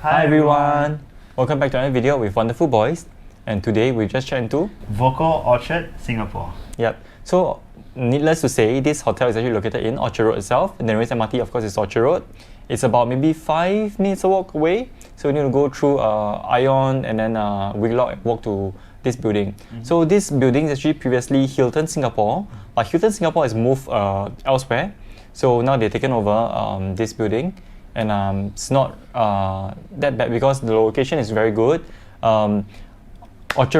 Hi everyone! Welcome back to another video with Wonderful Boys, and today we just checked into Voco Orchard, Singapore. Yep. So needless to say, this hotel is actually located in Orchard Road itself, and the nearest MRT of course is Orchard Road. It's about maybe 5 minutes a walk away, so we need to go through Ion and then Wheelock and walk to this building. So this building is actually previously Hilton Singapore, but Hilton Singapore has moved elsewhere, so now they've taken over this building. And it's not that bad because the location is very good. Orchard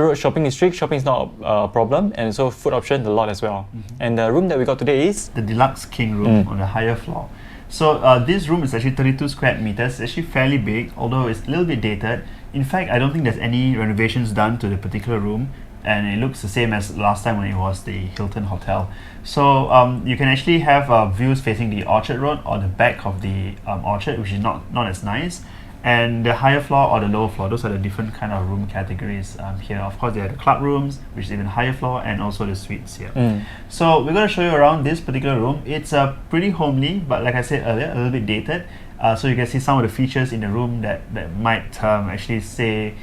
Road shopping district, shopping is not a problem, and so food option a lot as well. And the room that we got today is the deluxe king room on the higher floor. So this room is actually 32 square meters. It's actually fairly big, although it's a little bit dated. In fact, I don't think there's any renovations done to the particular room, and it looks the same as last time when it was the Hilton Hotel. So you can actually have views facing the Orchard Road or the back of the orchard, which is not as nice. And the higher floor or the lower floor, those are the different kind of room categories here. Of course, there are the club rooms, which is even higher floor, and also the suites here. So we're going to show you around this particular room. It's pretty homely, but like I said earlier, a little bit dated. So you can see some of the features in the room that might actually suggest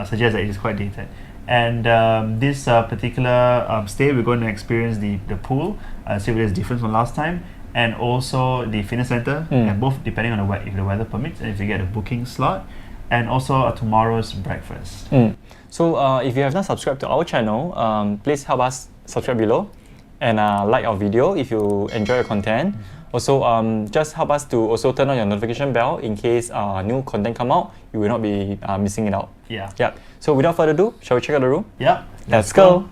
that it is quite dated. And this particular stay, we're going to experience the pool, see if there's difference from last time, and also the fitness center, and both depending on if the weather permits and if you get a booking slot, and also tomorrow's breakfast. So if you have not subscribed to our channel, please help us subscribe below and like our video if you enjoy the content. Also, just help us to also turn on your notification bell in case new content come out, you will not be missing it out. Yeah. So without further ado, shall we check out the room? Yeah. Let's go.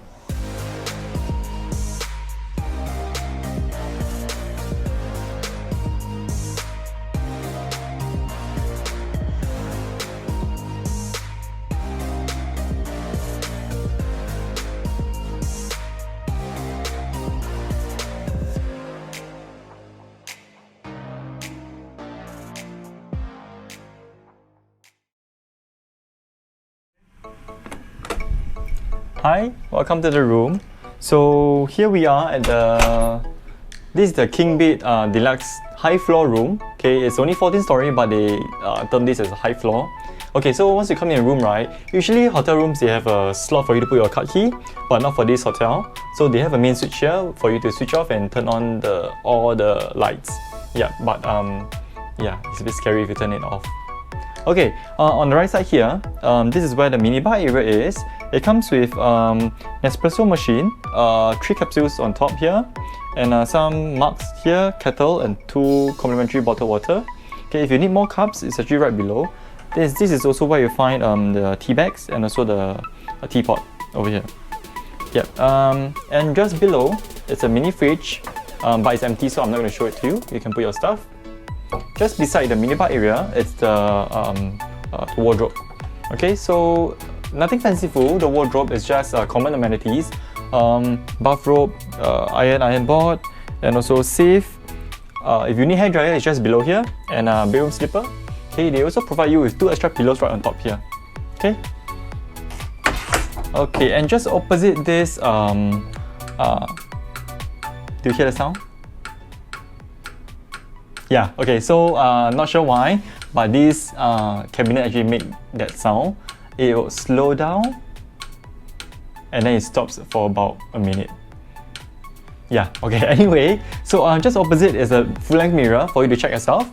Hi, welcome to the room. So here we are at this is the King Bed Deluxe high floor room. Okay, it's only 14 story, but they term this as a high floor. Okay, so once you come in the room, right, usually hotel rooms they have a slot for you to put your card key, but not for this hotel. So they have a main switch here for you to switch off and turn on all the lights. Yeah, but yeah, it's a bit scary if you turn it off. Okay, on the right side here, this is where the minibar area is. It comes with an espresso machine, 3 capsules on top here, and some mugs here, kettle, and 2 complimentary bottled water. Okay, if you need more cups, it's actually right below. This is also where you find the tea bags and also the teapot over here. Yep, and just below, it's a mini fridge, but it's empty, so I'm not going to show it to you. You can put your stuff. Just beside the minibar area, it's the wardrobe. Okay, so nothing fanciful. The wardrobe is just common amenities, bathrobe, iron board, and also safe. If you need hair dryer, it's just below here, and bedroom slipper. Okay, they also provide you with 2 extra pillows right on top here. Okay. Okay, and just opposite this, do you hear the sound? Yeah, okay, so not sure why, but this cabinet actually made that sound. It will slow down and then it stops for about a minute. Yeah, okay, anyway, so just opposite is a full-length mirror for you to check yourself.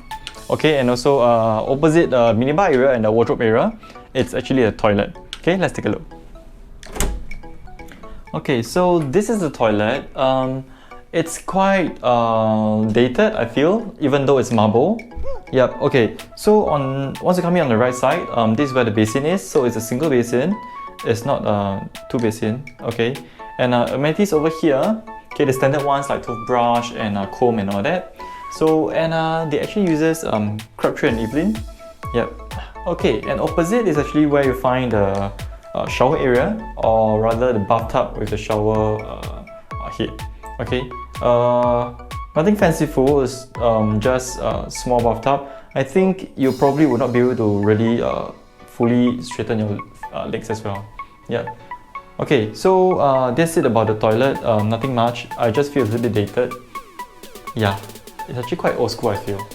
Okay, and also opposite the minibar area and the wardrobe area, it's actually a toilet. Okay, let's take a look. Okay, so this is the toilet. It's quite dated, I feel, even though it's marble. Yep, okay, so once you come in on the right side, this is where the basin is. So it's a single basin, it's not 2 basin, okay. And amenities over here, okay, the standard ones like toothbrush and comb and all that. So, and they actually uses Crabtree and Evelyn. Yep, okay, and opposite is actually where you find the shower area, or rather the bathtub with the shower head. Okay, nothing fanciful, it's just a small bathtub. I think you probably would not be able to really fully straighten your legs as well. Yeah. Okay, so that's it about the toilet. Nothing much. I just feel a little bit dated. Yeah, it's actually quite old school, I feel.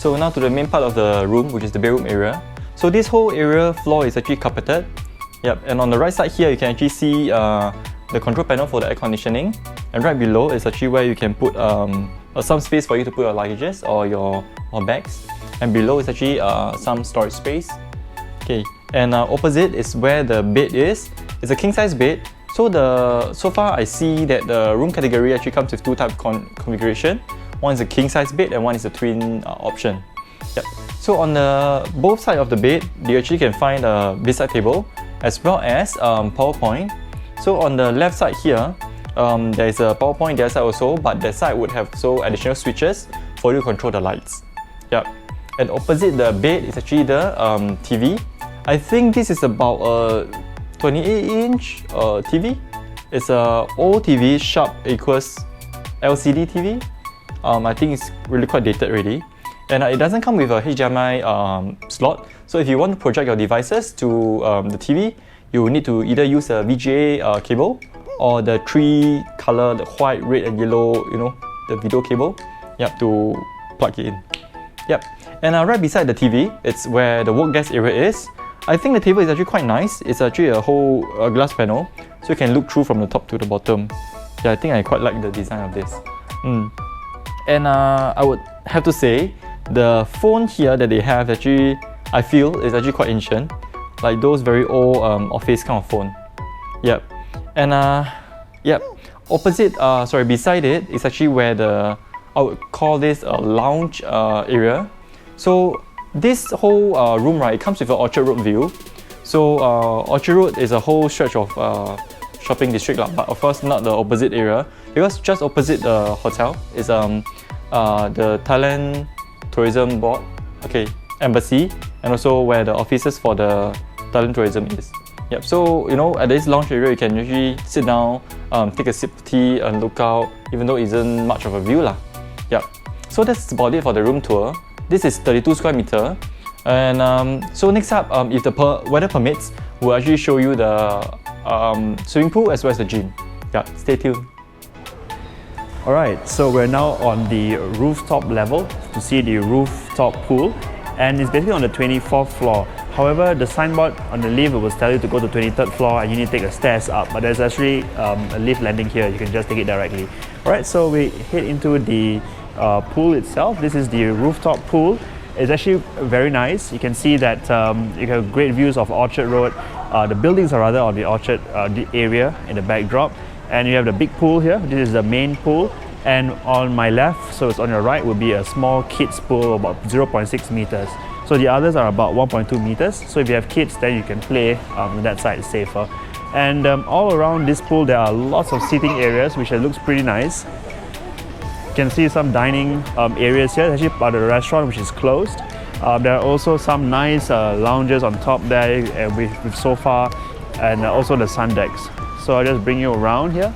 So now to the main part of the room, which is the bedroom area. So this whole area floor is actually carpeted. Yep, and on the right side here, you can actually see the control panel for the air conditioning. And right below is actually where you can put some space for you to put your luggages or your bags. And below is actually some storage space. Okay, and opposite is where the bed is. It's a king size bed. So far I see that the room category actually comes with two type configuration. One is a king size bed and one is a twin option. Yep. So on the both sides of the bed, you actually can find a bedside table as well as PowerPoint. So on the left side here, there is a PowerPoint the other side also, but that side would have additional switches for you to control the lights. Yep. And opposite the bed is actually the TV. I think this is about a 28-inch TV. It's a old TV, Sharp Aquos LCD TV. I think it's really quite dated already. And it doesn't come with a HDMI slot. So if you want to project your devices to the TV, you will need to either use a VGA cable or the three color, the white, red and yellow, the video cable, yep, to plug it in. Yep. And right beside the TV, it's where the work desk area is. I think the table is actually quite nice. It's actually a whole glass panel, so you can look through from the top to the bottom. Yeah, I think I quite like the design of this. And I would have to say, the phone here that they have actually, I feel, is actually quite ancient. Like those very old office kind of phone. Yep. And yep, opposite, beside it is actually where I would call this a lounge area. So this whole room, right, it comes with an Orchard Road view. So Orchard Road is a whole stretch of shopping district, but of course not the opposite area, because just opposite the hotel is the Thailand Tourism Board, embassy, and also where the offices for the Thailand tourism is. Yep. So at this lounge area, you can usually sit down, take a sip of tea, and look out, even though it isn't much of a view lah. Yep. So that's about it for the room tour. This is 32 square meter, and so next up, if the weather permits, we'll actually show you the swimming pool as well as the gym. Yeah, stay tuned. Alright, so we're now on the rooftop level to see the rooftop pool, and it's basically on the 24th floor. However, the signboard on the lift will tell you to go to 23rd floor and you need to take a stairs up, but there's actually a lift landing here. You can just take it directly. Alright, so we head into the pool itself. This is the rooftop pool. It's actually very nice. You can see that you have great views of Orchard Road. The buildings are rather on the Orchard the area in the backdrop. And you have the big pool here. This is the main pool. And on my left, so it's on your right, will be a small kids pool about 0.6 meters. So the others are about 1.2 meters. So if you have kids, then you can play on that side, it's safer. And all around this pool, there are lots of seating areas, which looks pretty nice. You can see some dining areas here. It's actually part of the restaurant, which is closed. There are also some nice lounges on top there with sofa, and also the sun decks. So I'll just bring you around here.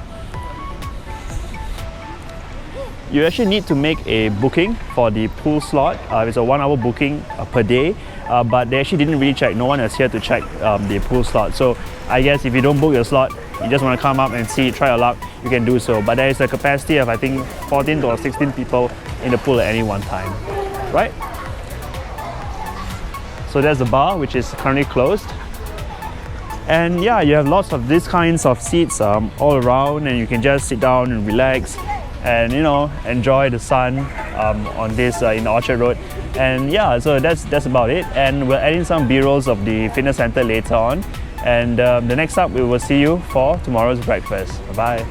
You actually need to make a booking for the pool slot. It's a 1 hour booking per day, but they actually didn't really check. No one is here to check the pool slot. So I guess if you don't book your slot, you just want to come up and see, try your luck, you can do so. But there is a capacity of I think 14 to 16 people in the pool at any one time, right? So there's the bar, which is currently closed. And yeah, you have lots of these kinds of seats all around, and you can just sit down and relax and enjoy the sun on this in Orchard Road. And yeah, so that's about it. And we'll add in some B-rolls of the fitness center later on. And the next up, we will see you for tomorrow's breakfast. Bye-bye.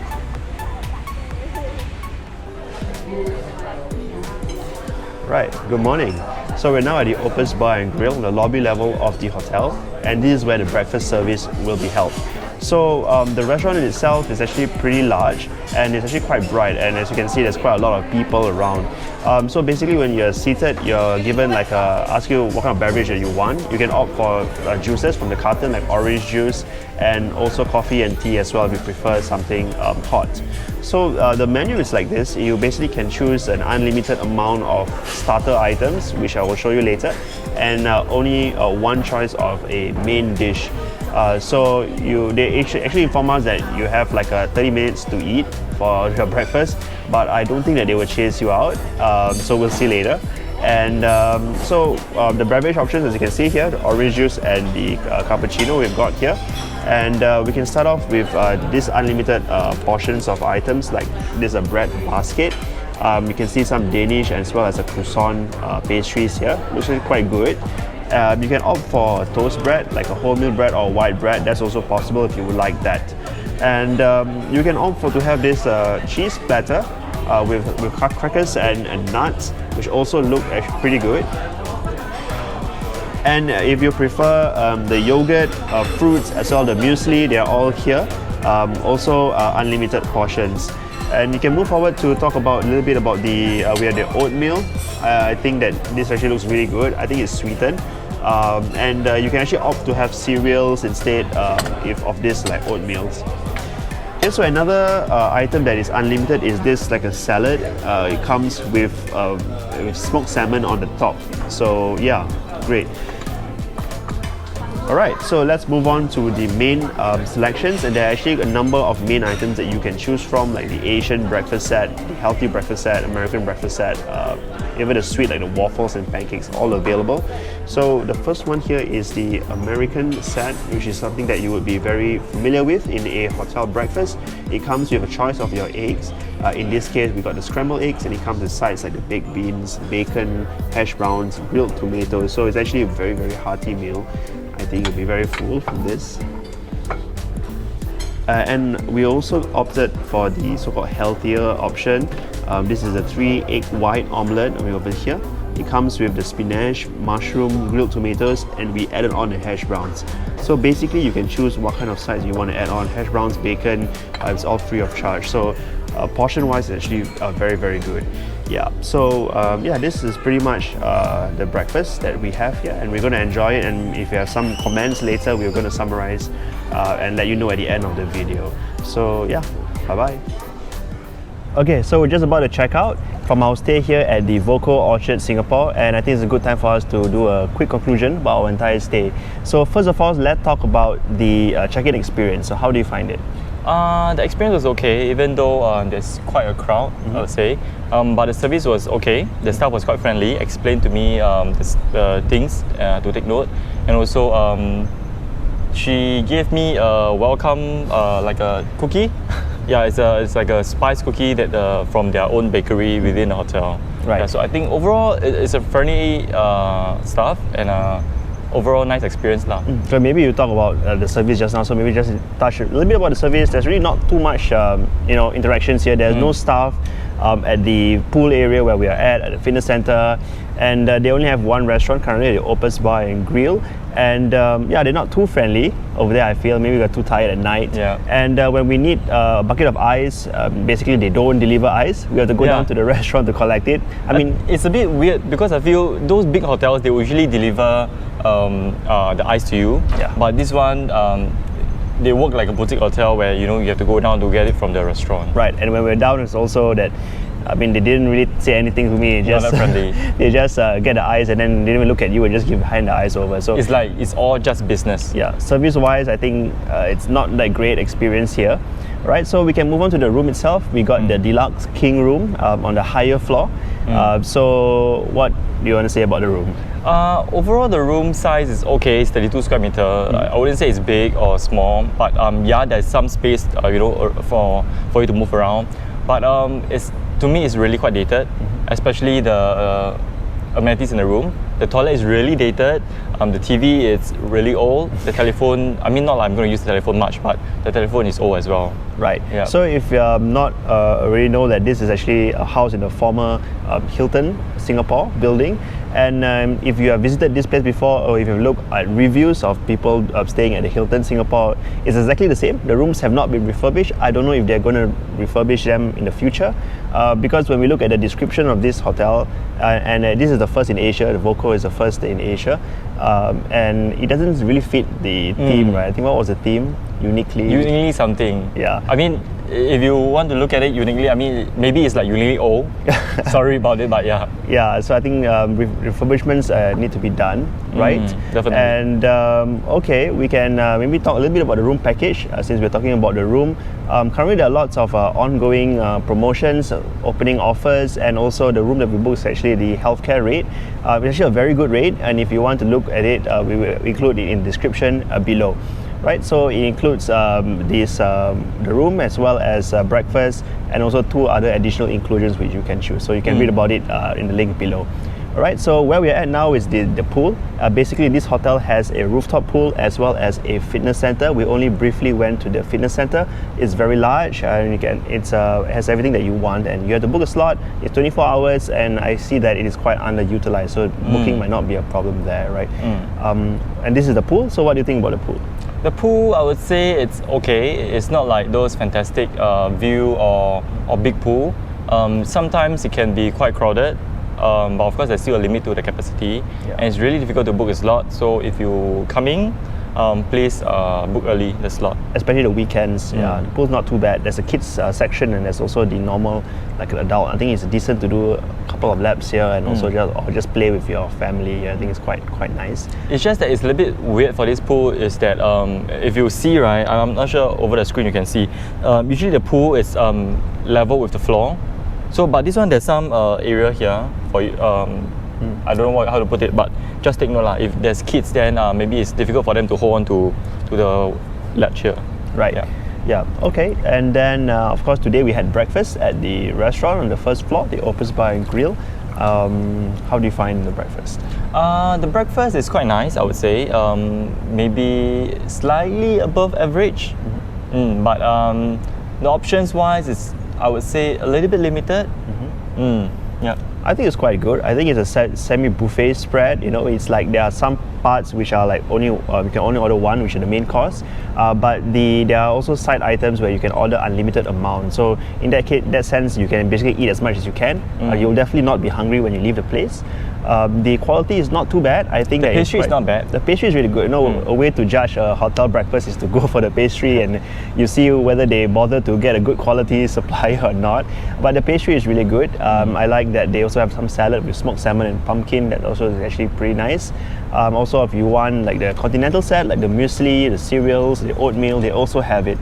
Right, good morning. So we're now at the Opus Bar and Grill, the lobby level of the hotel, and this is where the breakfast service will be held. So the restaurant in itself is actually pretty large, and it's actually quite bright, and as you can see, there's quite a lot of people around. So basically, when you're seated, you're given ask you what kind of beverage that you want. You can opt for juices from the carton, like orange juice, and also coffee and tea as well if you prefer something hot. So the menu is like this. You basically can choose an unlimited amount of starter items, which I will show you later, and only one choice of a main dish. So they actually inform us that you have 30 minutes to eat for your breakfast, but I don't think that they will chase you out, so we'll see later. And the beverage options, as you can see here, the orange juice and the cappuccino we've got here. And we can start off with these unlimited portions of items, like this is a bread basket. You can see some Danish as well as a croissant pastries here, which is quite good. You can opt for toast bread, like a wholemeal bread or white bread. That's also possible if you would like that. And you can opt for to have this cheese platter with crackers and nuts, which also look actually pretty good. And if you prefer the yogurt, fruits, as well the muesli, they are all here. Also unlimited portions. And you can move forward to talk about a little bit about the we have the oatmeal. I think that this actually looks really good. I think it's sweetened. And you can actually opt to have cereals instead of this like oatmeals. Okay, so another item that is unlimited is this like a salad. It comes with smoked salmon on the top. So yeah, great. Alright, so let's move on to the main selections, and there are actually a number of main items that you can choose from, like the Asian breakfast set, the healthy breakfast set, American breakfast set, even the sweet like the waffles and pancakes, all available. So the first one here is the American set, which is something that you would be very familiar with in a hotel breakfast. It comes with a choice of your eggs. In this case, we got the scrambled eggs, and it comes with sides like the baked beans, bacon, hash browns, grilled tomatoes. So it's actually a very, very hearty meal. I think you'll be very full from this. And we also opted for the so-called healthier option. This is a 3-egg white omelette over here. It comes with the spinach, mushroom, grilled tomatoes, and we added on the hash browns. So basically you can choose what kind of sides you want to add on. Hash browns, bacon, it's all free of charge. So portion wise, it's actually very, very good. Yeah, so yeah, this is pretty much the breakfast that we have here, and we're going to enjoy it. And if you have some comments later, we're going to summarize and let you know at the end of the video. So yeah, bye bye. Okay, so we're just about to check out from our stay here at the voco Orchard Singapore, and I think it's a good time for us to do a quick conclusion about our entire stay. So first of all, let's talk about the check-in experience. So how do you find it? The experience was okay, even though there's quite a crowd, I would say. But the service was okay. The staff was quite friendly, explained to me the things to take note, and also she gave me a welcome, like a cookie. Yeah, it's like a spice cookie that from their own bakery within the hotel. Right. Yeah, so I think overall it's a friendly staff and overall nice experience lah. So maybe you talk about the service just now, so maybe just touch a little bit about the service. There's really not too much interactions here. There's no staff at the pool area where we are at the fitness center, and they only have one restaurant currently, the Opus Bar and Grill. And yeah, they're not too friendly over there, I feel. Maybe we got too tired at night. Yeah. And when we need a bucket of ice, basically they don't deliver ice. We have to go down to the restaurant to collect it. I mean, it's a bit weird because I feel those big hotels, they usually deliver the ice to you. Yeah. But this one, they work like a boutique hotel where you have to go down to get it from the restaurant. Right. And when we're down, it's also that, I mean, they didn't really say anything to me. Not that friendly. They just get the ice and then they didn't even look at you and just give hand the ice over. So it's like it's all just business. Yeah, service-wise, I think it's not that great experience here. Right, so we can move on to the room itself. We got the deluxe king room on the higher floor. So what do you want to say about the room? Overall, the room size is okay. It's 32 square meter. I wouldn't say it's big or small, but yeah, there's some space, for you to move around. But to me, it's really quite dated, especially the amenities in the room. The toilet is really dated. The TV is really old. The telephone, I mean, not like I'm going to use the telephone much, but the telephone is old as well. Right. Yeah. So if you not already know that this is actually a house in the former Hilton Singapore building, and if you have visited this place before, or if you've looked at reviews of people staying at the Hilton Singapore, it's exactly the same. The rooms have not been refurbished. I don't know if they're going to refurbish them in the future, because when we look at the description of this hotel, and this is the first in Asia, the voco is the first in Asia, and it doesn't really fit the theme, right? I think what was the theme? Uniquely something. Yeah. I mean, if you want to look at it uniquely, I mean, maybe it's like uniquely old. Sorry about it, but yeah. Yeah, so I think refurbishments need to be done, right? Definitely. And okay, we can maybe talk a little bit about the room package since we're talking about the room. Currently, there are lots of ongoing promotions, opening offers, and also the room that we booked is actually the healthcare rate. It's actually a very good rate, and if you want to look at it, we will include it in the description below. Right, so it includes the room as well as breakfast and also 2 other additional inclusions which you can choose. So you can read about it in the link below. Alright, so where we're at now is the pool. Basically, this hotel has a rooftop pool as well as a fitness center. We only briefly went to the fitness center. It's very large and it has everything that you want, and you have to book a slot. It's 24 hours, and I see that it is quite underutilized, so booking might not be a problem there, right? And this is the pool. So what do you think about the pool? The pool, I would say it's okay. It's not like those fantastic view or big pool. Sometimes it can be quite crowded, but of course there's still a limit to the capacity, and it's really difficult to book a slot. So if you coming, please book early the slot. Especially the weekends. Yeah, the pool's not too bad. There's a kids section, and there's also the normal, like an adult. I think it's decent to do a couple of laps here and also just play with your family. I think it's quite nice. It's just that it's a little bit weird for this pool is that if you see, right, I'm not sure over the screen you can see, usually the pool is level with the floor. So, but this one there's some area here for you. I don't know how to put it, but just take note lah. If there's kids, then maybe it's difficult for them to hold on to the latch here. Right. Yeah. Okay. And then of course today we had breakfast at the restaurant on the first floor, the Opus Bar and Grill. How do you find the breakfast? The breakfast is quite nice, I would say. Maybe slightly above average, but the options wise is, I would say, a little bit limited. Yeah. I think it's quite good. I think it's a semi-buffet spread. You know, it's like there are some parts which are like only you can only order one, which is the main course. But there are also side items where you can order unlimited amount. So in that sense, you can basically eat as much as you can. You'll definitely not be hungry when you leave the place. The quality is not too bad. I think the pastry is not bad. The pastry is really good. You know, a way to judge a hotel breakfast is to go for the pastry and you see whether they bother to get a good quality supplier or not. But the pastry is really good. I like that they also have some salad with smoked salmon and pumpkin. That also is actually pretty nice. Also, if you want like the continental set, like the muesli, the cereals, the oatmeal, they also have it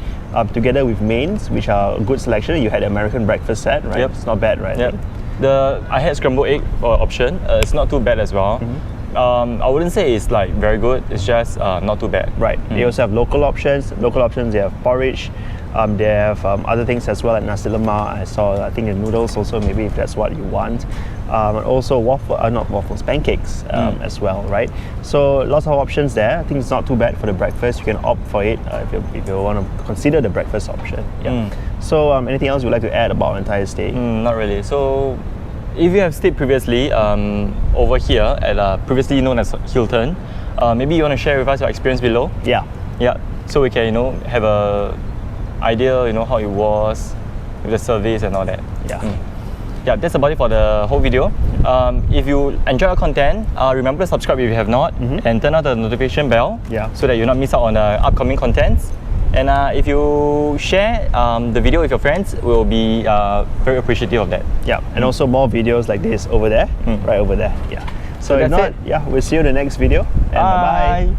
together with mains, which are a good selection. You had the American breakfast set, right? Yep. It's not bad, right? Yep. I had scrambled egg option. It's not too bad as well. I wouldn't say it's like very good. It's just not too bad. Right. They also have local options. Local options, they have porridge. They have other things as well, like nasi lemak. I think the noodles also, maybe if that's what you want. And also pancakes as well, right? So lots of options there. I think it's not too bad for the breakfast. You can opt for it if you want to consider the breakfast option. Yeah. So anything else you'd like to add about our entire stay? Not really. So if you have stayed previously over here at previously known as Hilton, maybe you want to share with us your experience below. Yeah. So we can have a idea how it was with the service and all that. Yeah, that's about it for the whole video. If you enjoy our content, remember to subscribe if you have not, and turn on the notification bell so that you not miss out on the upcoming contents. And if you share the video with your friends, we'll be very appreciative of that. Yeah, and also more videos like this over there, right over there. Yeah. So if not, we'll see you in the next video. And bye-bye.